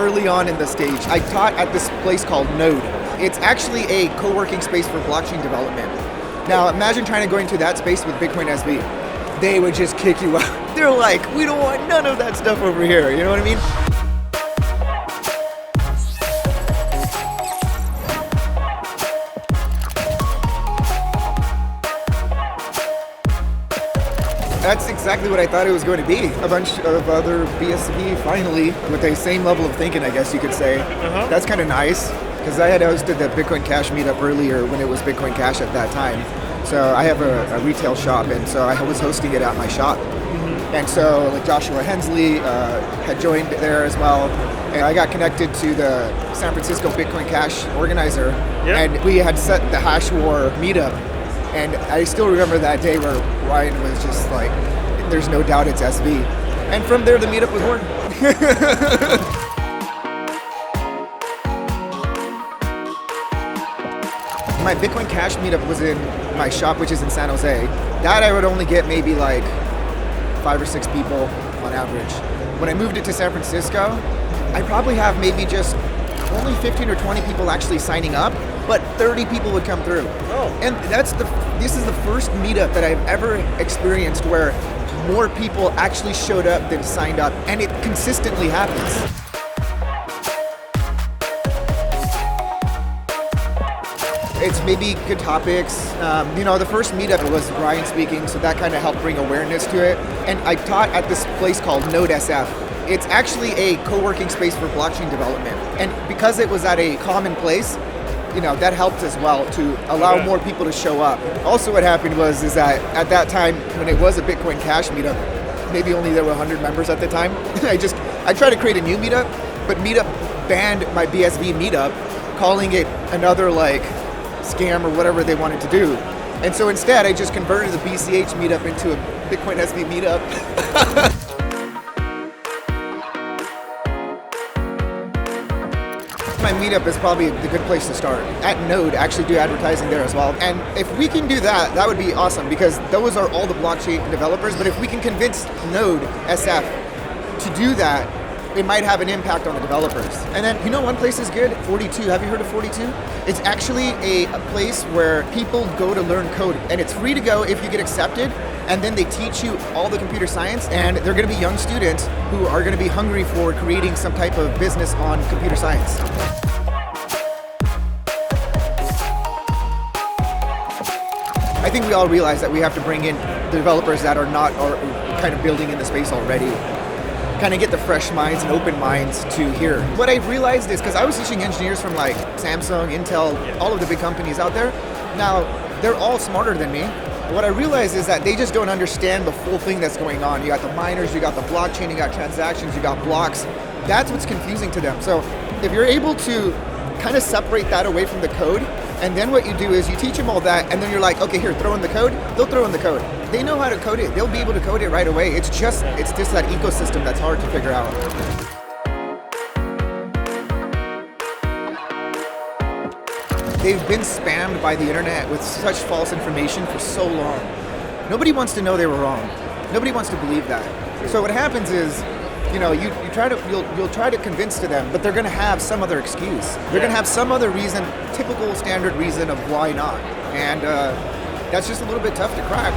early on in the stage. I taught at this place called Node. It's actually a co-working space for blockchain development. Now imagine trying to go into that space with Bitcoin SV. They would just kick you out. They're like, we don't want none of that stuff over here. You know what I mean? That's exactly what I thought it was going to be. A bunch of other BSV finally with the same level of thinking, I guess you could say. That's kind of nice because I had hosted the Bitcoin Cash meetup earlier when it was Bitcoin Cash at that time. So I have a retail shop, and so I was hosting it at my shop. And so like Joshua Hensley had joined there as well. And I got connected to the San Francisco Bitcoin Cash organizer, and we had set the Hash War meetup. And I still remember that day where Ryan was just like, there's no doubt it's SV. And from there, the meetup was born. My Bitcoin Cash meetup was in my shop, which is in San Jose. That I would only get maybe like 5 or 6 people on average. When I moved it to San Francisco, I probably have maybe just only 15 or 20 people actually signing up, but 30 people would come through. And this is the first meetup that I've ever experienced where more people actually showed up than signed up, and it consistently happens. It's maybe good topics. The first meetup was Ryan speaking, so that kind of helped bring awareness to it. And I taught at this place called Node SF. It's actually a co-working space for blockchain development. And because it was at a common place, that helped as well to allow more people to show up. Also what happened was that at that time, when it was a Bitcoin Cash meetup, maybe only there were 100 members at the time. I tried to create a new meetup, but Meetup banned my BSV meetup, calling it another scam or whatever they wanted to do. And so instead, I just converted the BCH meetup into a Bitcoin SV meetup. My meetup is probably the good place to start. At Node, actually do advertising there as well. And if we can do that, that would be awesome because those are all the blockchain developers. But if we can convince Node SF to do that, it might have an impact on the developers. And then, one place is good? 42. Have you heard of 42? It's actually a place where people go to learn code, and it's free to go if you get accepted. And then they teach you all the computer science, and they're going to be young students who are going to be hungry for creating some type of business on computer science. I think we all realize that we have to bring in developers that are kind of building in the space already. Kind of get the fresh minds and open minds to here. What I realized is, because I was teaching engineers from Samsung, Intel, all of the big companies out there. Now, they're all smarter than me. What I realized is that they just don't understand the full thing that's going on. You got the miners, you got the blockchain, you got transactions, you got blocks. That's what's confusing to them. So if you're able to kind of separate that away from the code, and then what you do is you teach them all that, and then you're like, okay, here, throw in the code. They'll throw in the code. They know how to code it. They'll be able to code it right away. It's just that ecosystem that's hard to figure out. They've been spammed by the internet with such false information for so long. Nobody wants to know they were wrong. Nobody wants to believe that. So what happens is, you'll try to convince to them, but they're going to have some other excuse. They're going to have some other reason, typical standard reason of why not. And that's just a little bit tough to crack.